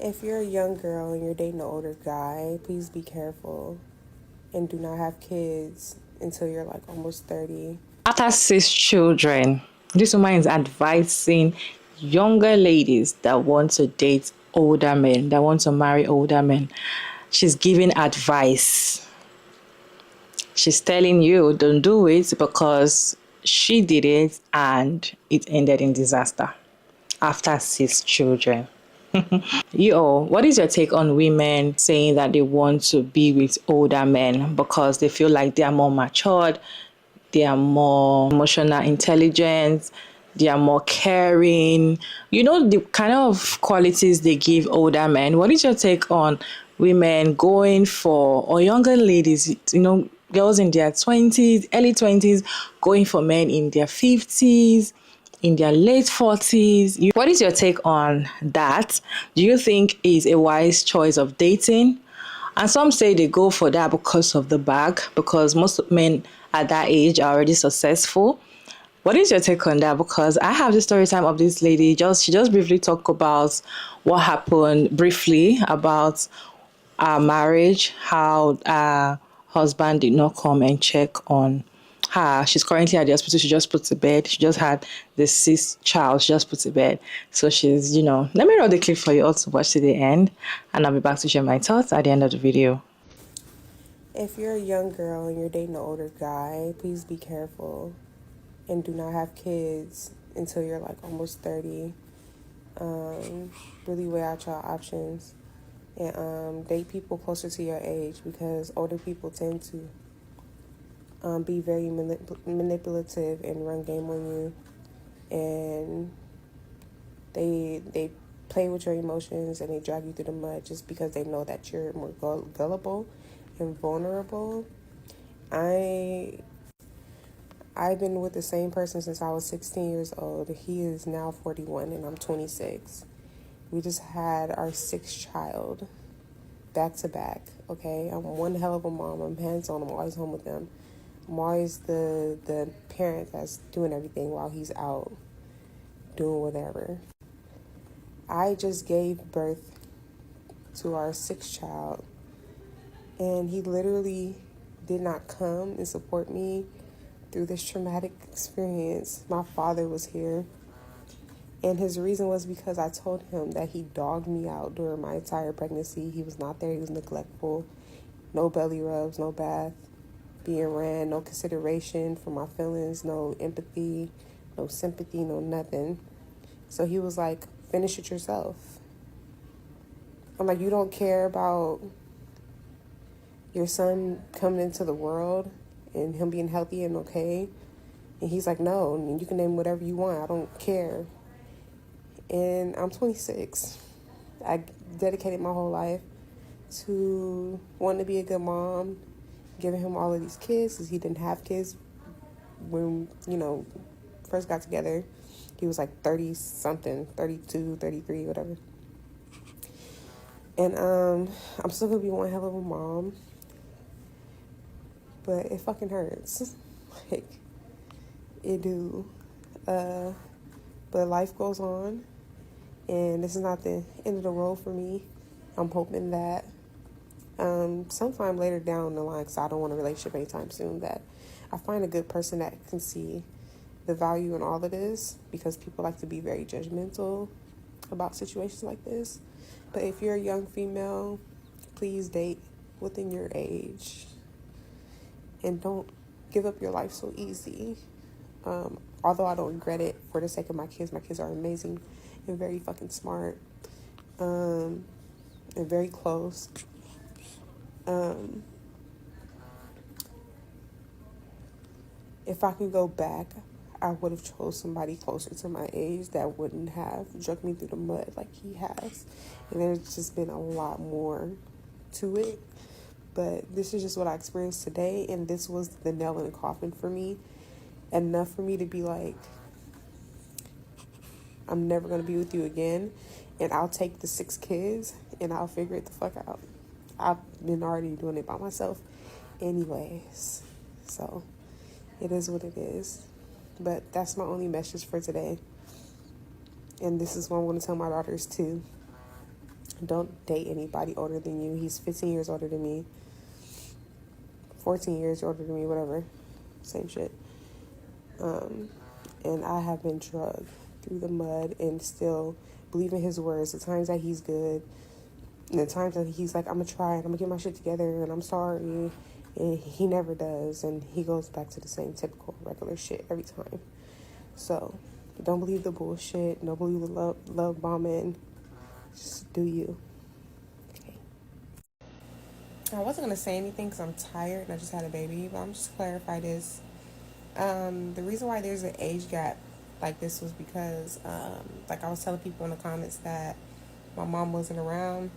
If you're a young girl and you're dating an older guy, please be careful and do not have kids until you're like almost 30. After 6 children, this woman is advising younger ladies that want to date older men, that want to marry older men. She's giving advice. She's telling you don't do it because she did it and it ended in disaster after 6 children. What is your take on women saying that they want to be with older men because they feel like they are more matured, they are more emotional intelligence, they are more caring? You know, the kind of qualities they give older men. What is your take on women going for, or younger ladies, girls in their 20s, early 20s, going for men in their 50s? In their late 40s. What is your take on that? Do you think is a wise choice of dating? And some say they go for that because of the bag, because most men at that age are already successful. What is your take on that? Because I have the story time of this lady. She just briefly talked about what happened briefly about our marriage, how our husband did not come and check on her. She's currently at the hospital. She just put to bed. She just had the sixth child. She just put to bed. So she's, let me roll the clip for you all to watch to the end. And I'll be back to share my thoughts at the end of the video. If you're a young girl and you're dating an older guy, please be careful and do not have kids until you're like almost 30. Really weigh out your options and date people closer to your age because older people tend to be very manipulative and run game on you, and they play with your emotions and they drag you through the mud just because they know that you're more gullible and vulnerable. I've been with the same person since I was 16 years old. He is now 41 and I'm 26. We just had our sixth child back to back, okay? I'm one hell of a mom. I'm hands-on. I'm always home with them. I'm always the parent that's doing everything while he's out doing whatever. I just gave birth to our sixth child, and he literally did not come and support me through this traumatic experience. My father was here, and his reason was because I told him that he dogged me out during my entire pregnancy. He was not there. He was neglectful. No belly rubs, no bath, being ran, no consideration for my feelings, no empathy, no sympathy, no nothing. So he was like, finish it yourself. I'm like, you don't care about your son coming into the world and him being healthy and okay? And he's like, no, and you can name whatever you want. I don't care. And I'm 26. I dedicated my whole life to wanting to be a good mom, giving him all of these kids because he didn't have kids when, first got together. He was like 30 something, 32, 33, whatever. And I'm still gonna be one hell of a mom, but it fucking hurts. Like, it do. But life goes on, and this is not the end of the road for me. I'm hoping that sometime later down the line, because I don't want a relationship anytime soon, that I find a good person that can see the value in all of this, because people like to be very judgmental about situations like this. But if you're a young female, please date within your age and don't give up your life so easy. Although I don't regret it for the sake of my kids are amazing and very fucking smart, and very close. If I could go back, I would have chose somebody closer to my age that wouldn't have dragged me through the mud like he has. And there's just been a lot more to it. But this is just what I experienced today, and this was the nail in the coffin for me. Enough for me to be like, I'm never going to be with you again, and I'll take the 6 kids and I'll figure it the fuck out. I've been already doing it by myself anyways. So it is what it is. But that's my only message for today. And this is what I'm going to tell my daughters too. Don't date anybody older than you. He's 15 years older than me, 14 years older than me, whatever. Same shit. And I have been drugged through the mud and still believe in his words. The times that he's good, and the times that he's like, I'm gonna try and I'm gonna get my shit together and I'm sorry. And he never does. And he goes back to the same typical regular shit every time. So don't believe the bullshit. Don't believe the love bombing. Just do you. Okay. I wasn't gonna say anything because I'm tired and I just had a baby, but I'm just clarify this. The reason why there's an age gap like this was because, like I was telling people in the comments that my mom wasn't around,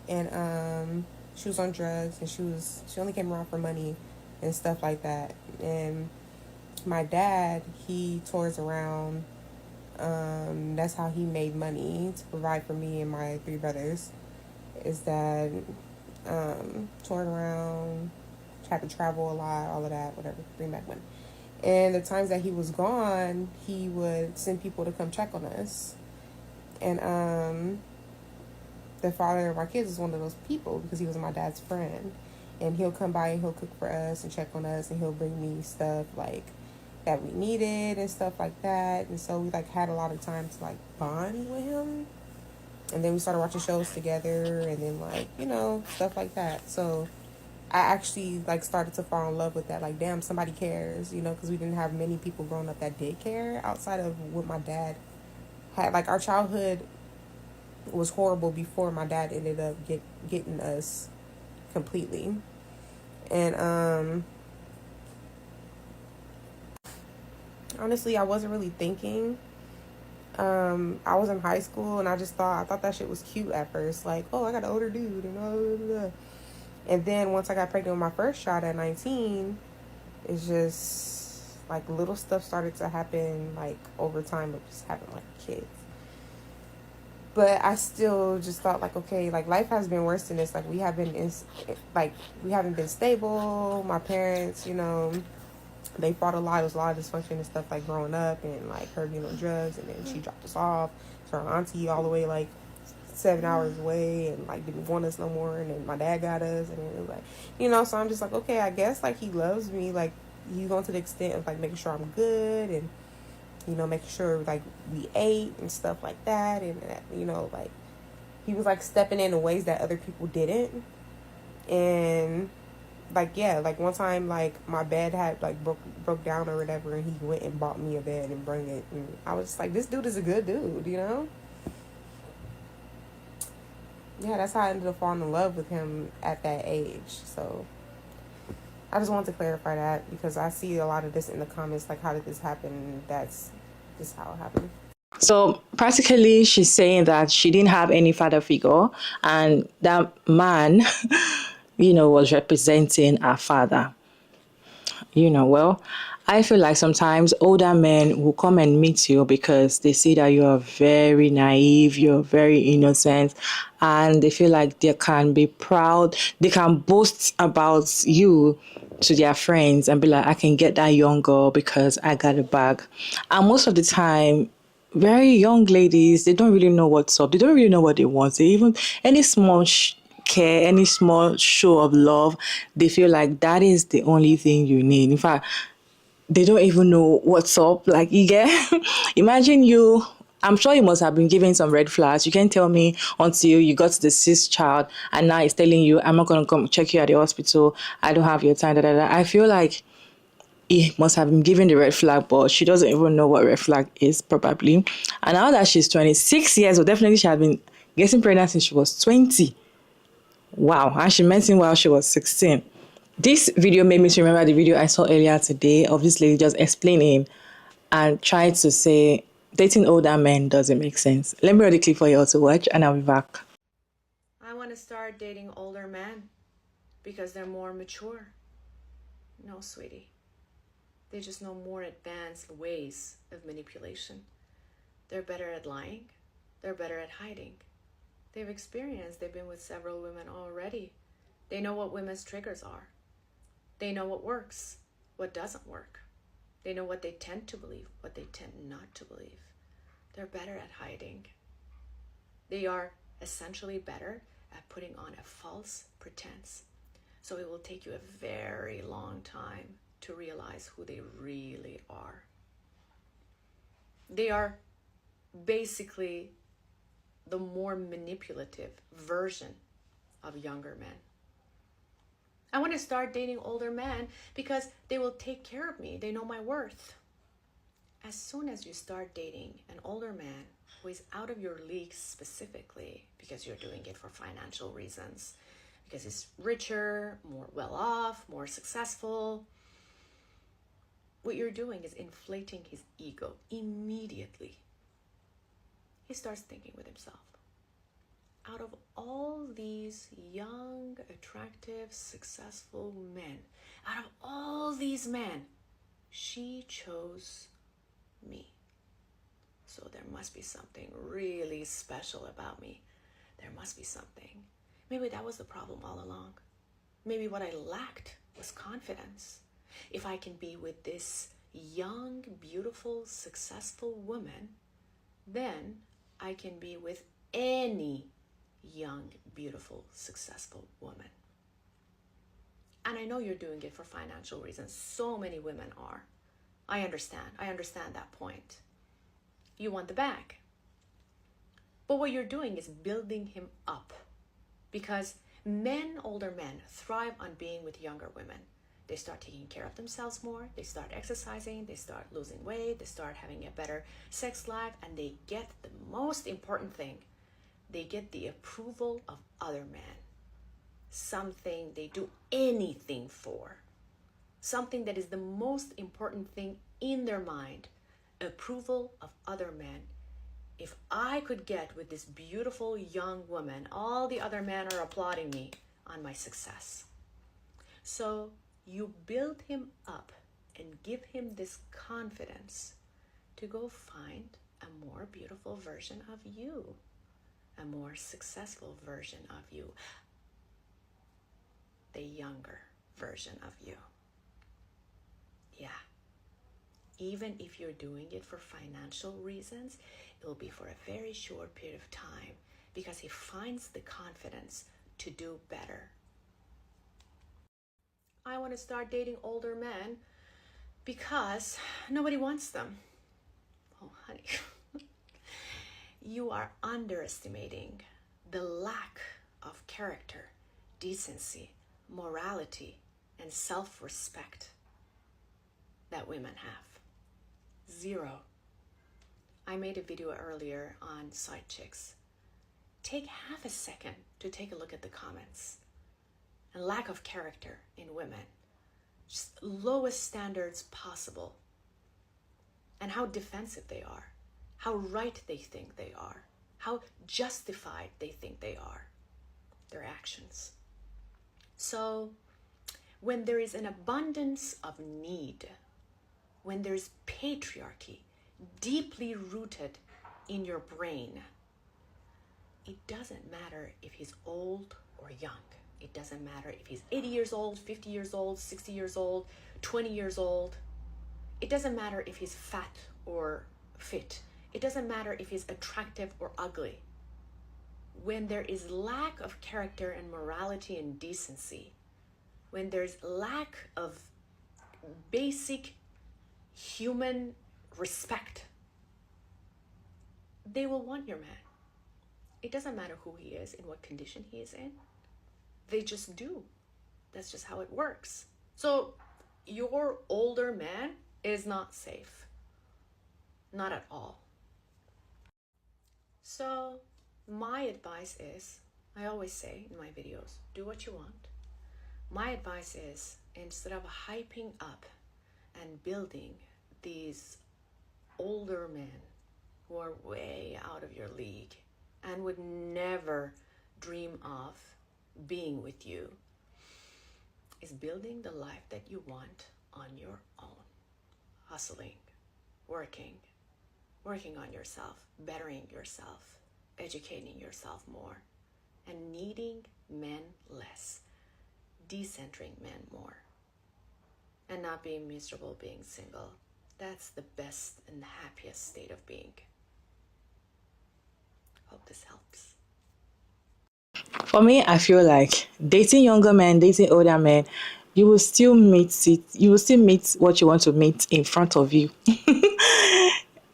and she was on drugs, and she only came around for money and stuff like that. And my dad, he tours around. That's how he made money to provide for me and my three brothers. Is that touring around, had to travel a lot, all of that, whatever, bring back money. And the times that he was gone, he would send people to come check on us. And the father of our kids is one of those people because he was my dad's friend. And he'll come by and he'll cook for us and check on us, and he'll bring me stuff like that we needed and stuff like that. And so we like had a lot of time to like bond with him. And then we started watching shows together, and then like, you know, stuff like that. So I actually like started to fall in love with that. Like, damn, somebody cares, you know, because we didn't have many people growing up that did care outside of what my dad had. Like, our childhood was horrible before my dad ended up getting us completely. And honestly, I wasn't really thinking. I was in high school and I thought that shit was cute at first. Like, oh, I got an older dude and blah, blah, blah. And then once I got pregnant with my first child at 19, it's just like little stuff started to happen like over time of just having like kids. But I still just thought like, okay, like life has been worse than this. Like we haven't been stable. My parents, you know, they fought a lot. There was a lot of dysfunction and stuff like growing up, and like her being on drugs, and then she dropped us off to her auntie all the way like 7 hours away, and like didn't want us no more. And then my dad got us, and it was like, you know, so I'm just like, okay, I guess like he loves me. Like he's going to the extent of like making sure I'm good, and you know, making sure like we ate and stuff like that, and you know, like he was like stepping in ways that other people didn't. And like, yeah, like one time like my bed had like broke down or whatever, and he went and bought me a bed and bring it, and I was just like, this dude is a good dude, you know. Yeah, that's how I ended up falling in love with him at that age. So I just wanted to clarify that because I see a lot of this in the comments, like, how did this happen? That's just how it happened. So practically, she's saying that she didn't have any father figure, and that man, was representing her father. Well, I feel like sometimes older men will come and meet you because they see that you are very naive, you're very innocent, and they feel like they can be proud, they can boast about you to their friends and be like, I can get that young girl because I got a bag. And most of the time, very young ladies, they don't really know what's up. They don't really know what they want. They even, any small care, any small show of love, they feel like that is the only thing you need. In fact, they don't even know what's up. Like, you get, imagine you, I'm sure you must have been given some red flags. You can't tell me until you got to the sixth child and now it's telling you, I'm not going to come check you at the hospital. I don't have your time. Da, da, da. I feel like he must have been given the red flag, but she doesn't even know what red flag is, probably. And now that she's 26 years old, definitely she had been getting pregnant since she was 20. Wow, and she met him while she was 16. This video made me to remember the video I saw earlier today of this lady just explaining and trying to say dating older men doesn't make sense. Let me read the clip for you all to watch and I'll be back. I want to start dating older men because they're more mature. No, sweetie. They just know more advanced ways of manipulation. They're better at lying. They're better at hiding. They've been with several women already. They know what women's triggers are. They know what works, what doesn't work. They know what they tend to believe, what they tend not to believe. They're better at hiding. They are essentially better at putting on a false pretense. So it will take you a very long time to realize who they really are. They are basically the more manipulative version of younger men. I want to start dating older men because they will take care of me. They know my worth. As soon as you start dating an older man who is out of your league specifically because you're doing it for financial reasons, because he's richer, more well off, more successful, what you're doing is inflating his ego immediately. He starts thinking with himself, out of all these young, attractive, successful men, out of all these men, she chose me. So there must be something really special about me. There must be something. Maybe that was the problem all along. Maybe what I lacked was confidence. If I can be with this young, beautiful, successful woman, then I can be with any young, beautiful, successful woman. And I know you're doing it for financial reasons. So many women are. I understand that point. You want the bag. But what you're doing is building him up, because men, older men, thrive on being with younger women. They start taking care of themselves more, they start exercising, they start losing weight, they start having a better sex life, and they get the most important thing. They get the approval of other men. Something they do anything for. Something that is the most important thing in their mind. Approval of other men. If I could get with this beautiful young woman, all the other men are applauding me on my success. So you build him up and give him this confidence to go find a more beautiful version of you, a more successful version of you, the younger version of you. Yeah. Even if you're doing it for financial reasons, it will be for a very short period of time, because he finds the confidence to do better. I want to start dating older men because nobody wants them. Oh, honey. You are underestimating the lack of character, decency, morality, and self-respect that women have. Zero. I made a video earlier on side chicks. Take half a second to take a look at the comments. And lack of character in women. Just lowest standards possible. And how defensive they are. How right they think they are. How justified they think they are. Their actions. So, when there is an abundance of need, when there's patriarchy deeply rooted in your brain, it doesn't matter if he's old or young. It doesn't matter if he's 80 years old, 50 years old, 60 years old, 20 years old. It doesn't matter if he's fat or fit. It doesn't matter if he's attractive or ugly. When there is lack of character and morality and decency, when there's lack of basic human respect, they will want your man. It doesn't matter who he is, in what condition he is in. They just do. That's just how it works. So your older man is not safe. Not at all. So my advice is, I always say in my videos, do what you want. My advice is, instead of hyping up and building these older men who are way out of your league and would never dream of being with you, is building the life that you want on your own. Hustling, working on yourself, bettering yourself, educating yourself more, and needing men less, decentering men more, and not being miserable being single. That's the best and happiest state of being. Hope this helps. For me, I feel like dating younger men, dating older men, you will still meet what you want to meet in front of you.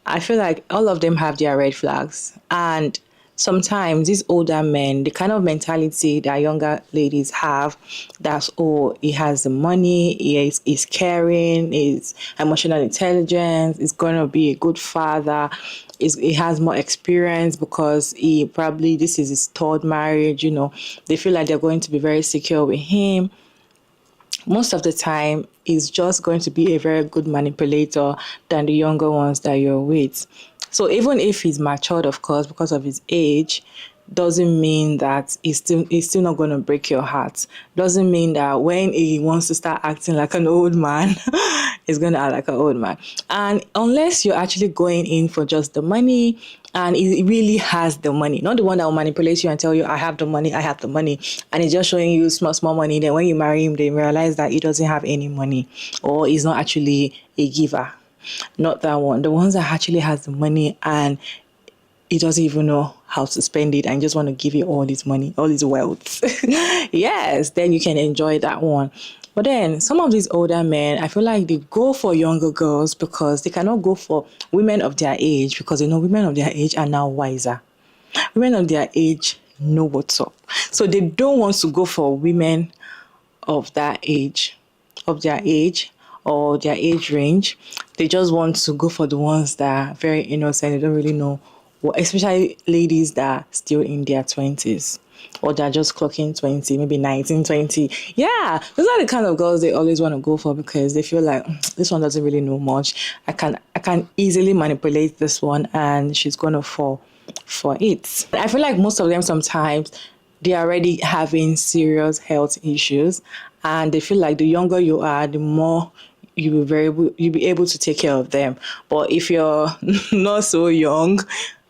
I feel like all of them have their red flags. And sometimes these older men, the kind of mentality that younger ladies have, that's, oh, he has the money, he's caring, he's emotional intelligence, he's going to be a good father, he has more experience because this is his third marriage, they feel like they're going to be very secure with him. Most of the time is just going to be a very good manipulator than the younger ones that you're with. So even if he's matured, of course, because of his age, doesn't mean that he's still not going to break your heart. Doesn't mean that when he wants to start acting like an old man, he's going to act like an old man. And unless you're actually going in for just the money, and he really has the money, not the one that will manipulate you and tell you, I have the money, and he's just showing you small money. Then when you marry him, they realize that he doesn't have any money, or he's not actually a giver. Not that one. The ones that actually has the money and he doesn't even know how to spend it and just want to give you all this money, all this wealth. Yes, then you can enjoy that one. But then some of these older men, I feel like they go for younger girls because they cannot go for women of their age, because they know women of their age are now wiser. Women of their age know what's up. So they don't want to go for women of that age, of their age or their age range. They just want to go for the ones that are very innocent. They don't really know what, especially ladies that are still in their 20s. Or they're just clocking 20, maybe 19, 20. Yeah, those are the kind of girls they always want to go for because they feel like this one doesn't really know much. I can easily manipulate this one and she's going to fall for it. I feel like most of them sometimes they're already having serious health issues and they feel like the younger you are, the more you'll be able to take care of them. But if you're not so young,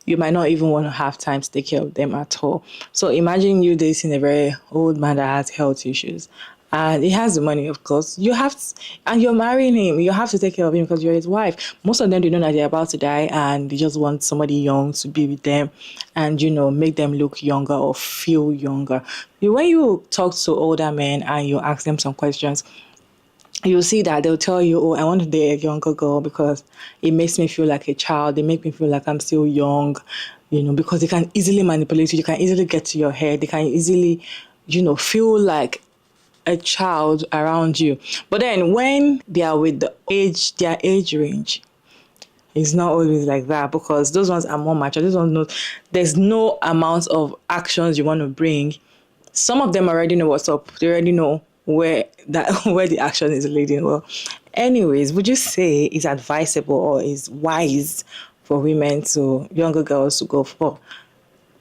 you might not even want to have time to take care of them at all. So imagine you dating a very old man that has health issues. And he has the money, of course. And you're marrying him. You have to take care of him because you're his wife. Most of them, they know that they're about to die and they just want somebody young to be with them and, make them look younger or feel younger. When you talk to older men and you ask them some questions, you'll see that they'll tell you, oh, I want to date a younger girl because it makes me feel like a child. They make me feel like I'm still young, because they can easily manipulate you. They can easily get to your head. They can easily, feel like a child around you. But then when they are with their age range, it's not always like that because those ones are more mature. Those ones know there's no amount of actions you want to bring. Some of them already know what's up. They already know where the action is leading. Well, anyways, would you say it's advisable or is wise for younger girls to go for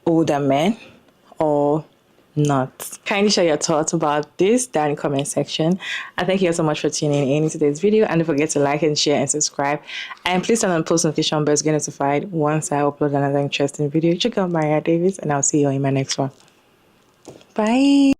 older men or not? Kindly share your thoughts about this down in the comment section. And thank you so much for tuning in today's video. And don't forget to like and share and subscribe. And please turn on post notification bells to get notified once I upload another interesting video. Check out Maria Davis and I'll see you in my next one. Bye.